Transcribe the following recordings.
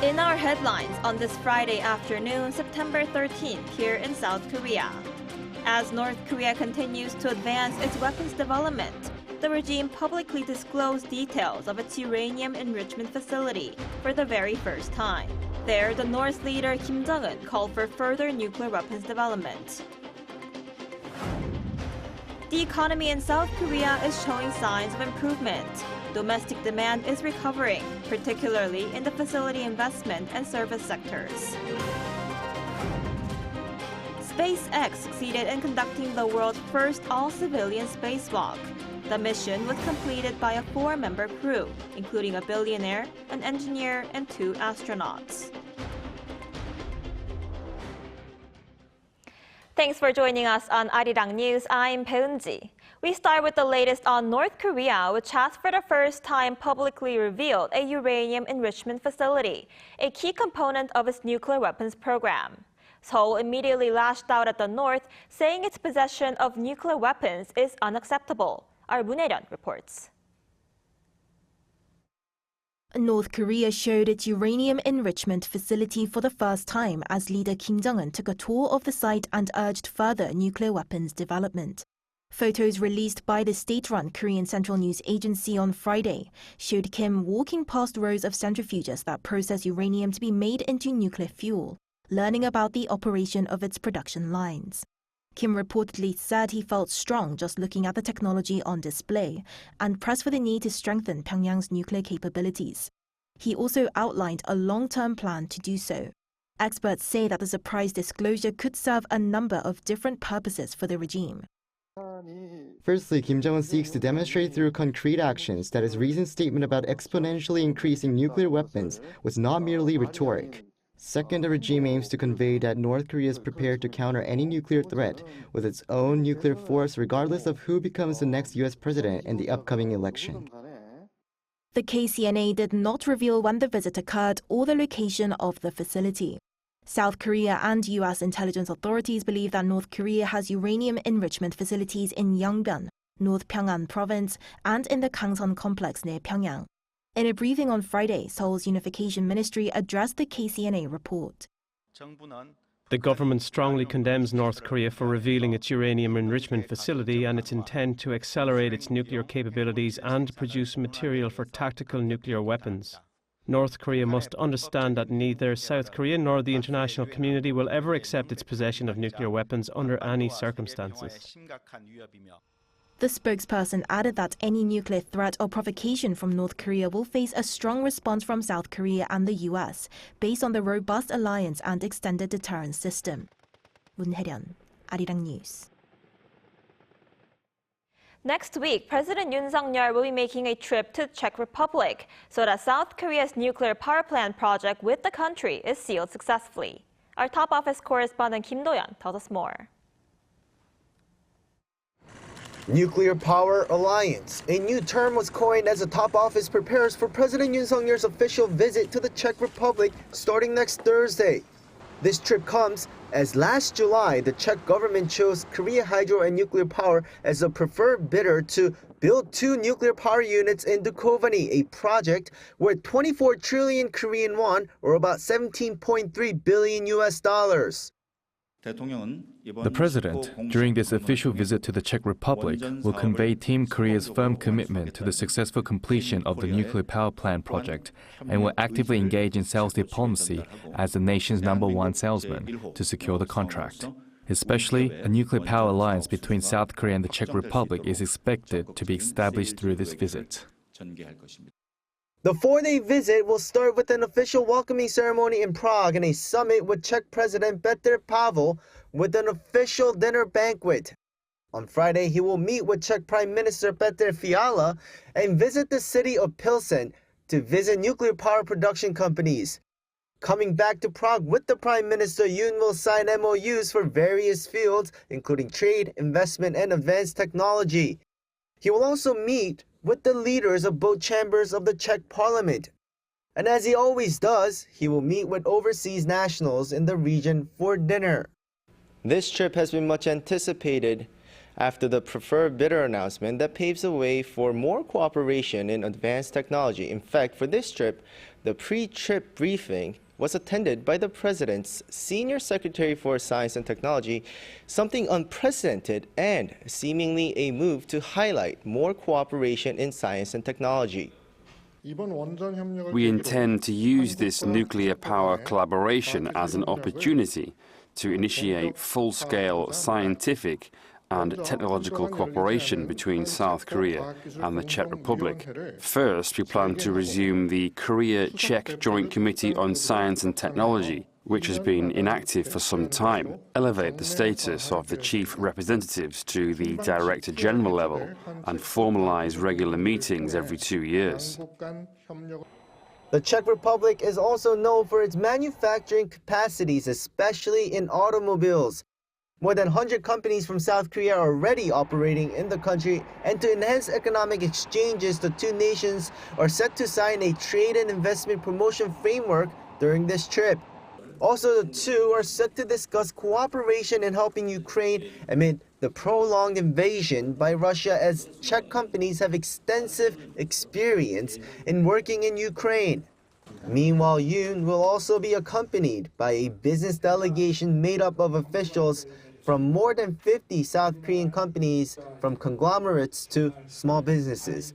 In our headlines on this Friday afternoon, September 13th, here in South Korea. As North Korea continues to advance its weapons development, the regime publicly disclosed details of its uranium enrichment facility for the very first time. There, the North's leader Kim Jong-un called for further nuclear weapons development. The economy in South Korea is showing signs of improvement. Domestic demand is recovering, particularly in the facility investment and service sectors. SpaceX succeeded in conducting the world's first all-civilian spacewalk. The mission was completed by a 4-member crew, including a billionaire, an engineer, and 2 astronauts. Thanks for joining us on Arirang News. I'm Peunji. We start with the latest on North Korea, which has for the first time publicly revealed a uranium enrichment facility, a key component of its nuclear weapons program. Seoul immediately lashed out at the North, saying its possession of nuclear weapons is unacceptable. Our Moon Hae-ryun reports. North Korea showed its uranium enrichment facility for the first time as leader Kim Jong-un took a tour of the site and urged further nuclear weapons development. Photos released by the state-run Korean Central News Agency on Friday showed Kim walking past rows of centrifuges that process uranium to be made into nuclear fuel, learning about the operation of its production lines. Kim reportedly said he felt strong just looking at the technology on display and pressed for the need to strengthen Pyongyang's nuclear capabilities. He also outlined a long-term plan to do so. Experts say that the surprise disclosure could serve a number of different purposes for the regime. Firstly, Kim Jong-un seeks to demonstrate through concrete actions that his recent statement about exponentially increasing nuclear weapons was not merely rhetoric. Second, the regime aims to convey that North Korea is prepared to counter any nuclear threat with its own nuclear force regardless of who becomes the next U.S. president in the upcoming election. The KCNA did not reveal when the visit occurred or the location of the facility. South Korea and U.S. intelligence authorities believe that North Korea has uranium enrichment facilities in Yongbyon, North Pyongan province, and in the Kangsan complex near Pyongyang. In a briefing on Friday, Seoul's Unification Ministry addressed the KCNA report. The government strongly condemns North Korea for revealing its uranium enrichment facility and its intent to accelerate its nuclear capabilities and produce material for tactical nuclear weapons. North Korea must understand that neither South Korea nor the international community will ever accept its possession of nuclear weapons under any circumstances. The spokesperson added that any nuclear threat or provocation from North Korea will face a strong response from South Korea and the U.S. based on the robust alliance and extended deterrence system. Moon Hae-ryun, Arirang News. Next week, President Yoon Suk-yeol will be making a trip to the Czech Republic so that South Korea's nuclear power plant project with the country is sealed successfully. Our top office correspondent Kim Do-yeon tells us more. Nuclear Power Alliance. A new term was coined as the top office prepares for President Yoon Suk-yeol's official visit to the Czech Republic starting next Thursday. This trip comes as last July, the Czech government chose Korea Hydro and Nuclear Power as the preferred bidder to build 2 nuclear power units in Dukovany, a project worth 24 trillion Korean won, or about $17.3 billion US dollars. The President, during this official visit to the Czech Republic, will convey Team Korea's firm commitment to the successful completion of the nuclear power plant project and will actively engage in sales diplomacy as the nation's #1 salesman to secure the contract. Especially, a nuclear power alliance between South Korea and the Czech Republic is expected to be established through this visit. The 4-day visit will start with an official welcoming ceremony in Prague and a summit with Czech President Petr Pavel with an official dinner banquet. On Friday, he will meet with Czech Prime Minister Petr Fiala and visit the city of Pilsen to visit nuclear power production companies. Coming back to Prague with the Prime Minister, Yoon will sign MOUs for various fields, including trade, investment, and advanced technology. He will also meet with the leaders of both chambers of the Czech Parliament. And as he always does, he will meet with overseas nationals in the region for dinner. This trip has been much anticipated after the preferred bidder announcement that paves the way for more cooperation in advanced technology. In fact, for this trip, the pre-trip briefing was attended by the President's Senior Secretary for Science and Technology, something unprecedented and seemingly a move to highlight more cooperation in science and technology. We intend to use this nuclear power collaboration as an opportunity to initiate full-scale scientific and technological cooperation between South Korea and the Czech Republic. First, we plan to resume the Korea-Czech Joint Committee on Science and Technology, which has been inactive for some time, elevate the status of the chief representatives to the Director General level, and formalize regular meetings every 2 years. The Czech Republic is also known for its manufacturing capacities, especially in automobiles. More than 100 companies from South Korea are already operating in the country, and to enhance economic exchanges, the two nations are set to sign a trade and investment promotion framework during this trip. Also, the two are set to discuss cooperation in helping Ukraine amid the prolonged invasion by Russia, as Czech companies have extensive experience in working in Ukraine. Meanwhile, Yoon will also be accompanied by a business delegation made up of officials from more than 50 South Korean companies, from conglomerates to small businesses.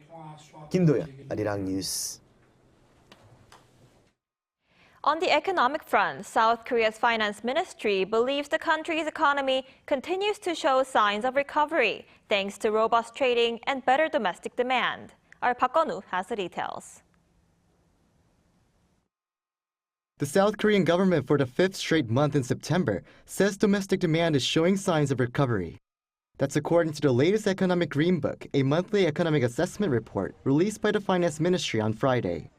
Kim Do-yeon, Arirang News. On the economic front, South Korea's finance ministry believes the country's economy continues to show signs of recovery thanks to robust trading and better domestic demand. Our Park Won-woo has the details. The South Korean government, for the 5th straight month in September, says domestic demand is showing signs of recovery. That's according to the latest Economic Green Book, a monthly economic assessment report released by the Finance Ministry on Friday.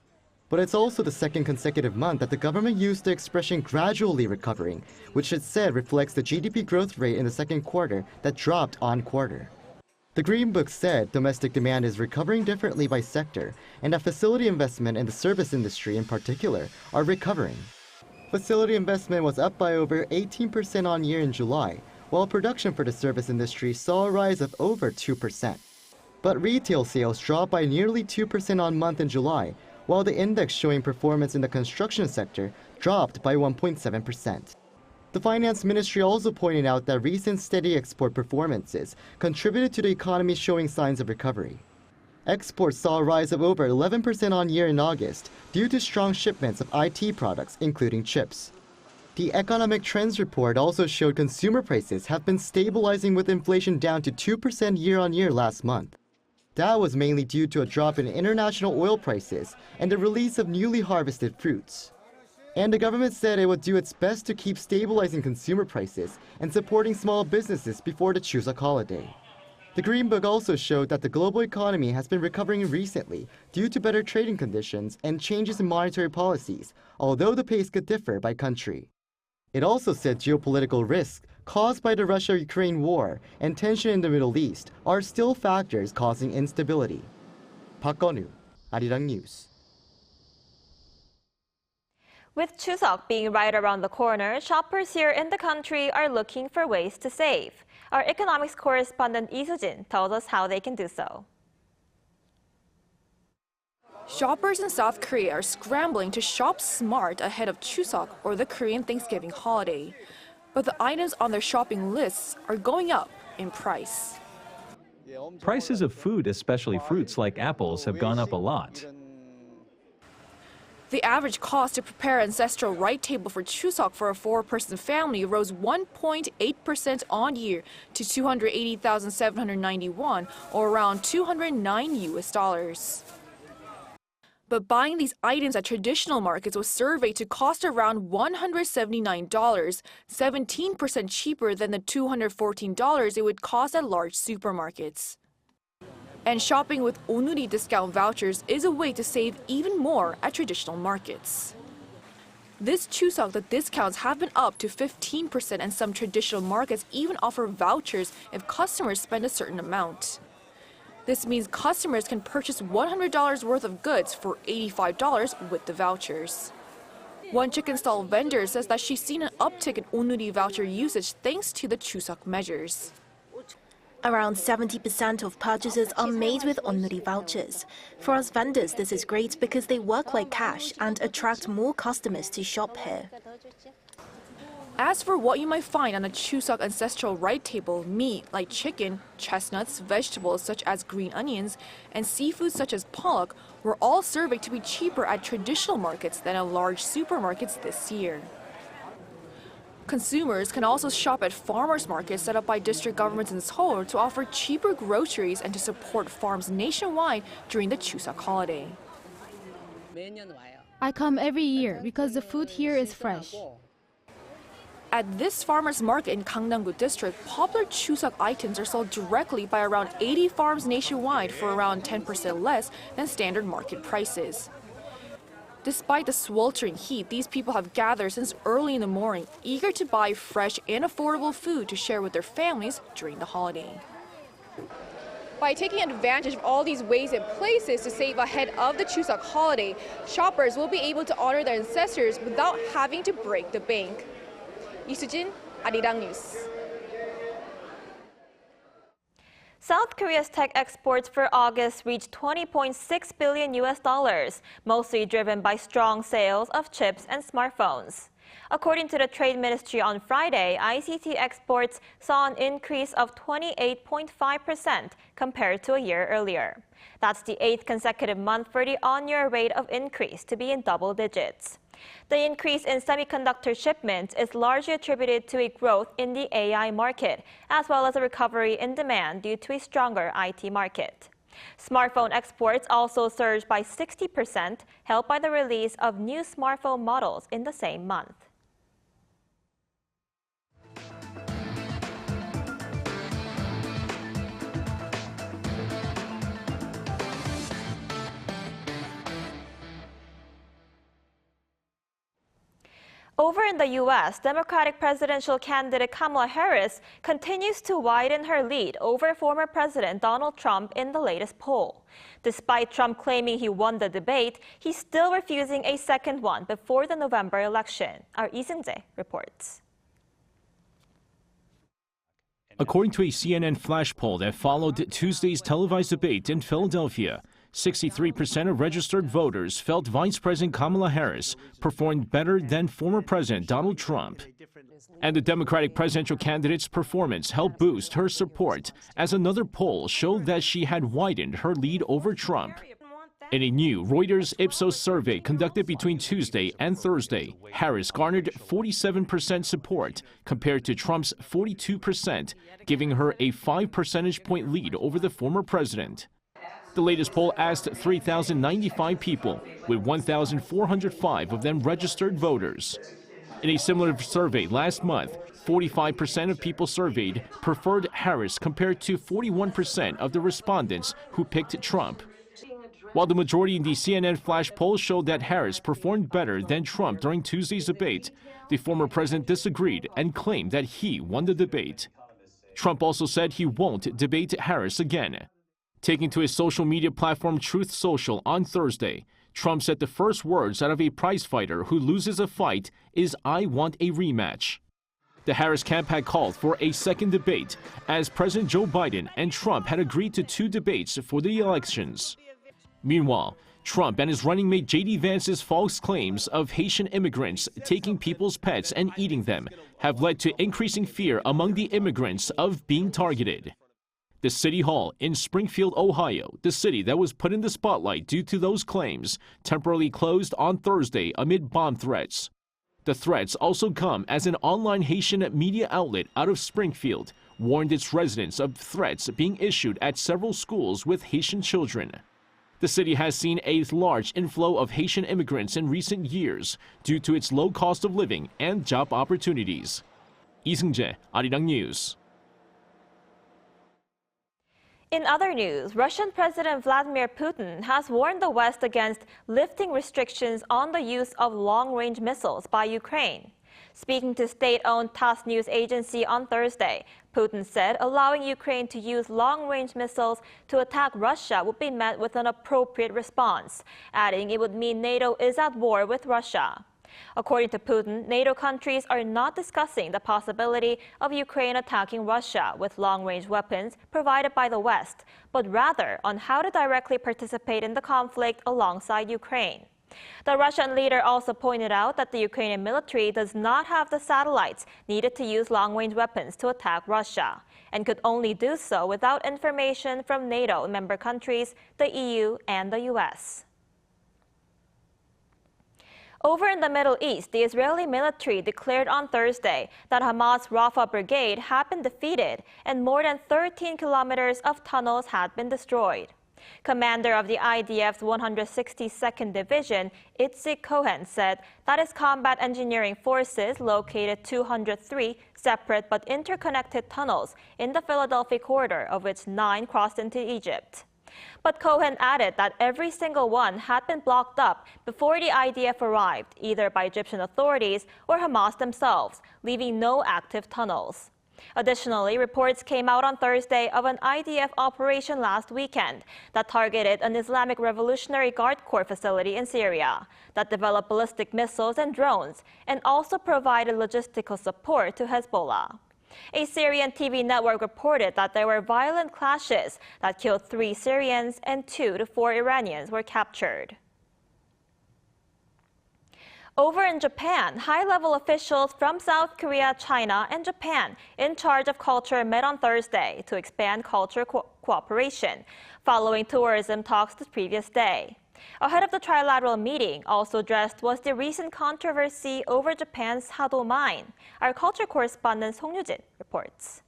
But it's also the second consecutive month that the government used the expression gradually recovering, which it said reflects the GDP growth rate in the second quarter that dropped on quarter. The Green Book said domestic demand is recovering differently by sector, and that facility investment and the service industry in particular are recovering. Facility investment was up by over 18% on year in July, while production for the service industry saw a rise of over 2%. But retail sales dropped by nearly 2% on month in July, while the index showing performance in the construction sector dropped by 1.7%. The Finance Ministry also pointed out that recent steady export performances contributed to the economy showing signs of recovery. Exports saw a rise of over 11% on year in August due to strong shipments of IT products, including chips. The Economic Trends report also showed consumer prices have been stabilizing with inflation down to 2% year-on-year last month. That was mainly due to a drop in international oil prices and the release of newly harvested fruits. And the government said it would do its best to keep stabilizing consumer prices and supporting small businesses before the Chuseok holiday. The Green Book also showed that the global economy has been recovering recently due to better trading conditions and changes in monetary policies, although the pace could differ by country. It also said geopolitical risks caused by the Russia-Ukraine war and tension in the Middle East are still factors causing instability. Park Won-woo, Arirang News. With Chuseok being right around the corner, shoppers here in the country are looking for ways to save. Our economics correspondent Lee Soo-jin tells us how they can do so. Shoppers in South Korea are scrambling to shop smart ahead of Chuseok, or the Korean Thanksgiving holiday. But the items on their shopping lists are going up in price. Prices of food, especially fruits like apples, have gone up a lot. The average cost to prepare ancestral rite table for Chuseok for a 4-person family rose 1.8% on year to 280,790 won, or around $209. But buying these items at traditional markets was surveyed to cost around $179, 17% cheaper than the $214 it would cost at large supermarkets. And shopping with onuri discount vouchers is a way to save even more at traditional markets. This Chuseok, the discounts have been up to 15%, and some traditional markets even offer vouchers if customers spend a certain amount. This means customers can purchase $100 worth of goods for $85 with the vouchers. One chicken stall vendor says that she's seen an uptick in onuri voucher usage thanks to the Chuseok measures. Around 70% of purchases are made with onnuri vouchers. For us vendors, this is great because they work like cash and attract more customers to shop here. As for what you might find on a Chuseok ancestral rite table, meat like chicken, chestnuts, vegetables such as green onions, and seafood such as pollock were all surveyed to be cheaper at traditional markets than at large supermarkets this year. Consumers can also shop at farmers markets set up by district governments in Seoul to offer cheaper groceries and to support farms nationwide during the Chuseok holiday. I come every year because the food here is fresh. At this farmers market in Gangnam-gu district, popular Chuseok items are sold directly by around 80 farms nationwide for around 10% less than standard market prices. Despite the sweltering heat, these people have gathered since early in the morning, eager to buy fresh and affordable food to share with their families during the holiday. By taking advantage of all these ways and places to save ahead of the Chuseok holiday, shoppers will be able to honor their ancestors without having to break the bank. 이수진, Arirang News. South Korea's tech exports for August reached $20.6 billion, mostly driven by strong sales of chips and smartphones. According to the Trade Ministry on Friday, ICT exports saw an increase of 28.5% compared to a year earlier. That's the 8th consecutive month for the on-year rate of increase to be in double digits. The increase in semiconductor shipments is largely attributed to a growth in the AI market, as well as a recovery in demand due to a stronger IT market. Smartphone exports also surged by 60%, helped by the release of new smartphone models in the same month. Over in the U.S., Democratic presidential candidate Kamala Harris continues to widen her lead over former President Donald Trump in the latest poll. Despite Trump claiming he won the debate, he's still refusing a second one before the November election. Our Lee Seung-jae reports. According to a CNN flash poll that followed Tuesday's televised debate in Philadelphia, 63% of registered voters felt Vice President Kamala Harris performed better than former President Donald Trump. And the Democratic presidential candidate's performance helped boost her support, as another poll showed that she had widened her lead over Trump. In a new Reuters Ipsos survey conducted between Tuesday and Thursday, Harris garnered 47% support compared to Trump's 42%, giving her a 5 percentage point lead over the former president. The latest poll asked 3,095 people, with 1,405 of them registered voters. In a similar survey last month, 45% of people surveyed preferred Harris compared to 41% of the respondents who picked Trump. While the majority in the CNN flash poll showed that Harris performed better than Trump during Tuesday's debate, the former president disagreed and claimed that he won the debate. Trump also said he won't debate Harris again. Taking to his social media platform Truth Social on Thursday, Trump said the first words out of a prizefighter who loses a fight is "I want a rematch." The Harris camp had called for a second debate, as President Joe Biden and Trump had agreed to 2 debates for the elections. Meanwhile, Trump and his running mate J.D. Vance's false claims of Haitian immigrants taking people's pets and eating them have led to increasing fear among the immigrants of being targeted. The City Hall in Springfield, Ohio, the city that was put in the spotlight due to those claims, temporarily closed on Thursday amid bomb threats. The threats also come as an online Haitian media outlet out of Springfield warned its residents of threats being issued at several schools with Haitian children. The city has seen a large inflow of Haitian immigrants in recent years due to its low cost of living and job opportunities. Lee Seung-jae, Arirang News. In other news, Russian President Vladimir Putin has warned the West against lifting restrictions on the use of long-range missiles by Ukraine. Speaking to state-owned TASS news agency on Thursday, Putin said allowing Ukraine to use long-range missiles to attack Russia would be met with an appropriate response, adding it would mean NATO is at war with Russia. According to Putin, NATO countries are not discussing the possibility of Ukraine attacking Russia with long-range weapons provided by the West, but rather on how to directly participate in the conflict alongside Ukraine. The Russian leader also pointed out that the Ukrainian military does not have the satellites needed to use long-range weapons to attack Russia, and could only do so without information from NATO member countries, the EU, and the US. Over in the Middle East, the Israeli military declared on Thursday that Hamas Rafah Brigade had been defeated and more than 13 kilometers of tunnels had been destroyed. Commander of the IDF's 162nd Division, Itzik Cohen, said that his combat engineering forces located 203 separate but interconnected tunnels in the Philadelphia corridor, of which 9 crossed into Egypt. But Cohen added that every single one had been blocked up before the IDF arrived, either by Egyptian authorities or Hamas themselves, leaving no active tunnels. Additionally, reports came out on Thursday of an IDF operation last weekend that targeted an Islamic Revolutionary Guard Corps facility in Syria that developed ballistic missiles and drones and also provided logistical support to Hezbollah. A Syrian TV network reported that there were violent clashes that killed 3 Syrians and 2 to 4 Iranians were captured. Over in Japan, high-level officials from South Korea, China, and Japan in charge of culture met on Thursday to expand culture cooperation, following tourism talks the previous day. Ahead of the trilateral meeting, also addressed was the recent controversy over Japan's Sado mine. Our culture correspondent Song Yoo-jin reports.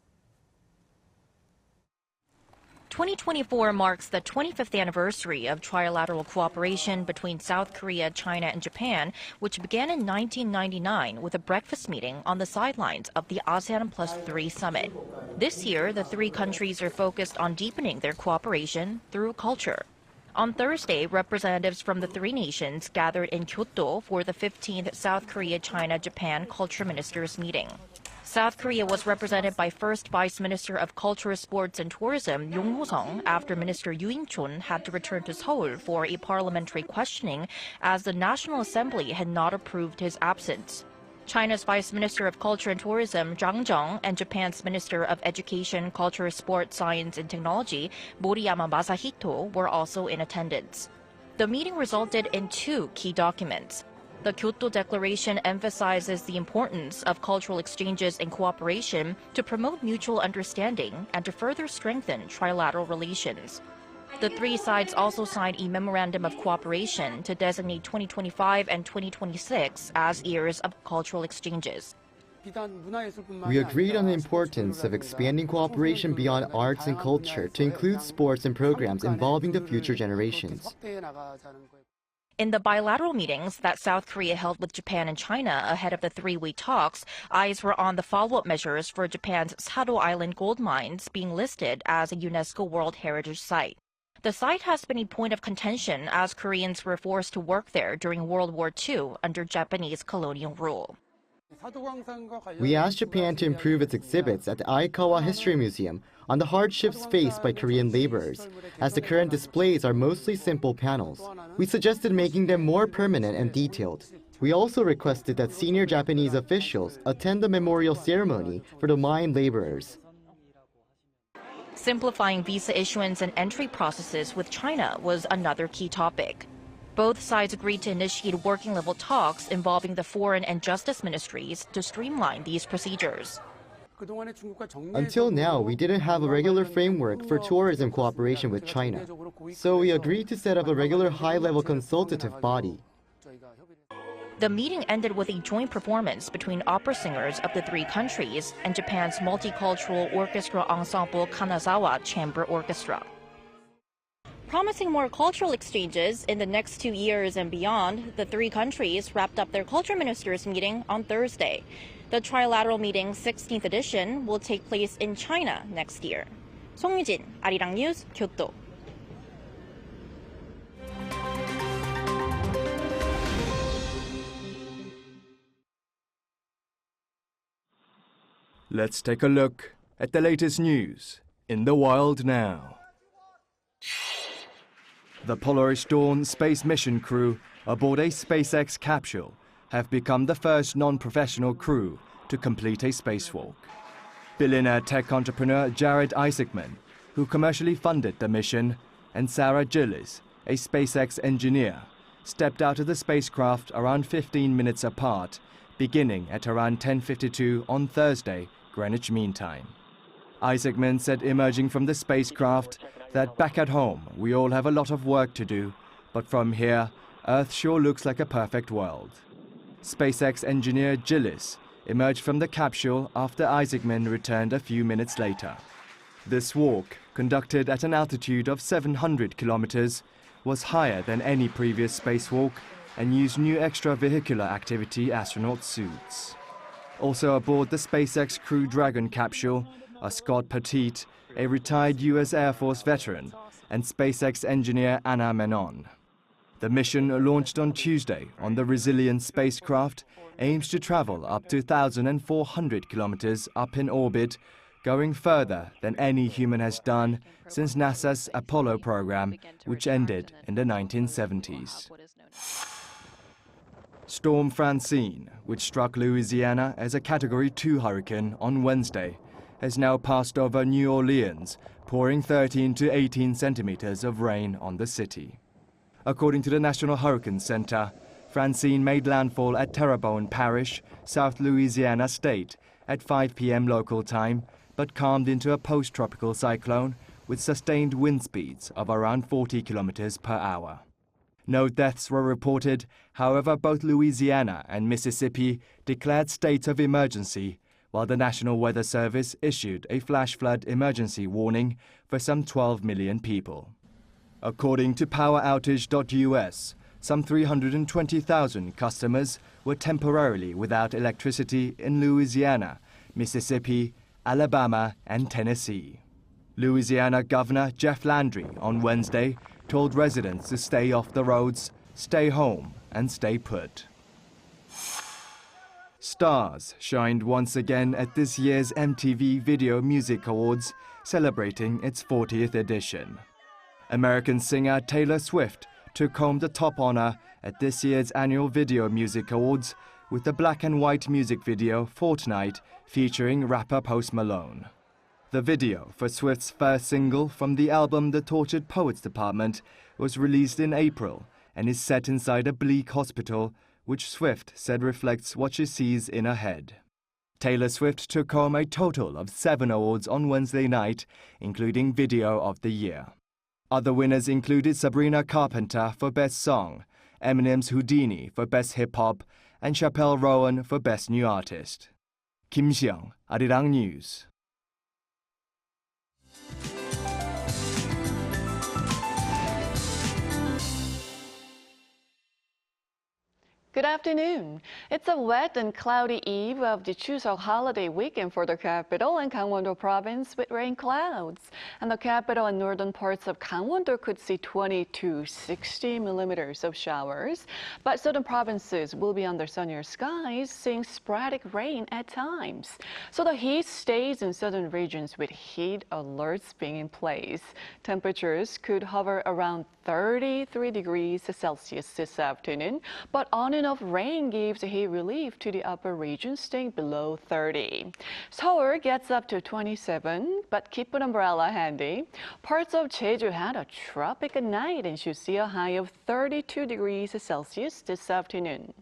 2024 marks the 25th anniversary of trilateral cooperation between South Korea, China, and Japan, which began in 1999 with a breakfast meeting on the sidelines of the ASEAN Plus 3 summit. This year, the 3 countries are focused on deepening their cooperation through culture. On Thursday, representatives from the 3 nations gathered in Kyoto for the 15th South Korea-China-Japan Culture Ministers meeting. South Korea was represented by First Vice Minister of Culture, Sports and Tourism, Yoon Ho-sung, after Minister Yoo had to return to Seoul for a parliamentary questioning as the National Assembly had not approved his absence. China's Vice Minister of Culture and Tourism, Zhang Zheng, and Japan's Minister of Education, Culture, Sport, Science and Technology, Moriyama Masahito, were also in attendance. The meeting resulted in 2 key documents. The Kyoto Declaration emphasizes the importance of cultural exchanges and cooperation to promote mutual understanding and to further strengthen trilateral relations. The 3 sides also signed a memorandum of cooperation to designate 2025 and 2026 as years of cultural exchanges. We agreed on the importance of expanding cooperation beyond arts and culture to include sports and programs involving the future generations. In the bilateral meetings that South Korea held with Japan and China ahead of the 3-week talks, eyes were on the follow-up measures for Japan's Sado Island gold mines being listed as a UNESCO World Heritage Site. The site has been a point of contention as Koreans were forced to work there during World War II under Japanese colonial rule. We asked Japan to improve its exhibits at the Aikawa History Museum on the hardships faced by Korean laborers, as the current displays are mostly simple panels. We suggested making them more permanent and detailed. We also requested that senior Japanese officials attend the memorial ceremony for the mine laborers. Simplifying visa issuance and entry processes with China was another key topic. Both sides agreed to initiate working-level talks involving the foreign and justice ministries to streamline these procedures. Until now, we didn't have a regular framework for tourism cooperation with China, so we agreed to set up a regular high-level consultative body. The meeting ended with a joint performance between opera singers of the 3 countries and Japan's multicultural orchestra ensemble Kanazawa Chamber Orchestra. Promising more cultural exchanges in the next 2 years and beyond, the 3 countries wrapped up their culture ministers meeting on Thursday. The trilateral meeting's 16th edition will take place in China next year. Song Yoo-jin, Arirang News, Kyoto. Let's take a look at the latest news in the wild now. The Polaris Dawn space mission crew aboard a SpaceX capsule have become the first non-professional crew to complete a spacewalk. Billionaire tech entrepreneur Jared Isaacman, who commercially funded the mission, and Sarah Gillis, a SpaceX engineer, stepped out of the spacecraft around 15 minutes apart, beginning at around 10:52 on Thursday, Greenwich Mean Time. Isaacman said emerging from the spacecraft that back at home we all have a lot of work to do, but from here, Earth sure looks like a perfect world. SpaceX engineer Gillis emerged from the capsule after Isaacman returned a few minutes later. This walk, conducted at an altitude of 700 kilometers, was higher than any previous spacewalk and used new extravehicular activity astronaut suits. Also aboard the SpaceX Crew Dragon capsule are Scott Petit, a retired U.S. Air Force veteran, and SpaceX engineer Anna Menon. The mission, launched on Tuesday on the Resilient spacecraft, aims to travel up to 1,400 kilometers up in orbit, going further than any human has done since NASA's Apollo program, which ended in the 1970s. Storm Francine, which struck Louisiana as a Category 2 hurricane on Wednesday, has now passed over New Orleans, pouring 13 to 18 centimeters of rain on the city. According to the National Hurricane Center, Francine made landfall at Terrebonne Parish, South Louisiana State, at 5 p.m. local time, but calmed into a post-tropical cyclone with sustained wind speeds of around 40 kilometers per hour. No deaths were reported. However, both Louisiana and Mississippi declared states of emergency, while the National Weather Service issued a flash flood emergency warning for some 12 million people. According to PowerOutage.us, some 320,000 customers were temporarily without electricity in Louisiana, Mississippi, Alabama, and Tennessee. Louisiana Governor Jeff Landry on Wednesday told residents to stay off the roads, stay home, and stay put. Stars shined once again at this year's MTV Video Music Awards, celebrating its 40th edition. American singer Taylor Swift took home the top honor at this year's annual Video Music Awards with the black and white music video Fortnite featuring rapper Post Malone. The video for Swift's first single from the album The Tortured Poets Department was released in April and is set inside a bleak hospital, which Swift said reflects what she sees in her head. Taylor Swift took home a total of 7 awards on Wednesday night, including Video of the Year. Other winners included Sabrina Carpenter for Best Song, Eminem's Houdini for Best Hip Hop, and Chappelle Rowan for Best New Artist. Kim Jong-un, Arirang News. Good afternoon. It's a wet and cloudy eve of the Chuseok holiday weekend for the capital and Gangwon-do province with rain clouds. And the capital and northern parts of Gangwon-do could see 20 to 60 millimeters of showers. But southern provinces will be under sunnier skies, seeing sporadic rain at times. So the heat stays in southern regions with heat alerts being in place. Temperatures could hover around 33 degrees Celsius this afternoon, but on and off rain gives heat relief to the upper regions, staying below 30. Seoul gets up to 27, but keep an umbrella handy. Parts of Jeju had a tropical night and should see a high of 32 degrees Celsius this afternoon.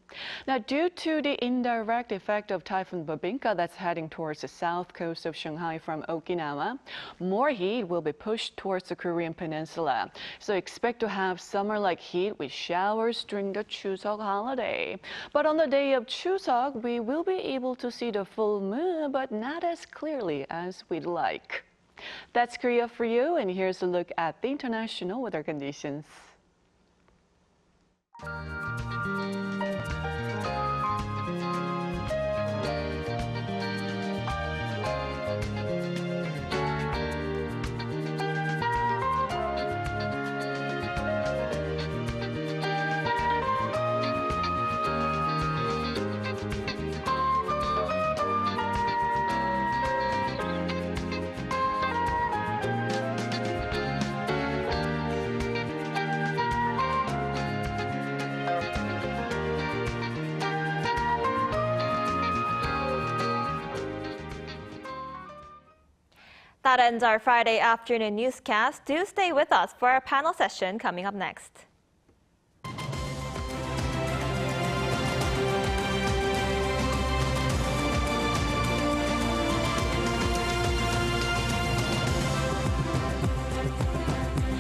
Now, due to the indirect effect of Typhoon Bobinka that's heading towards the south coast of Shanghai from Okinawa, more heat will be pushed towards the Korean peninsula. So expect to have summer-like heat with showers during the Chuseok holiday. But on the day of Chuseok, we will be able to see the full moon, but not as clearly as we'd like. That's Korea for you, and here's a look at the international weather conditions. That ends our Friday afternoon newscast. Do stay with us for our panel session coming up next.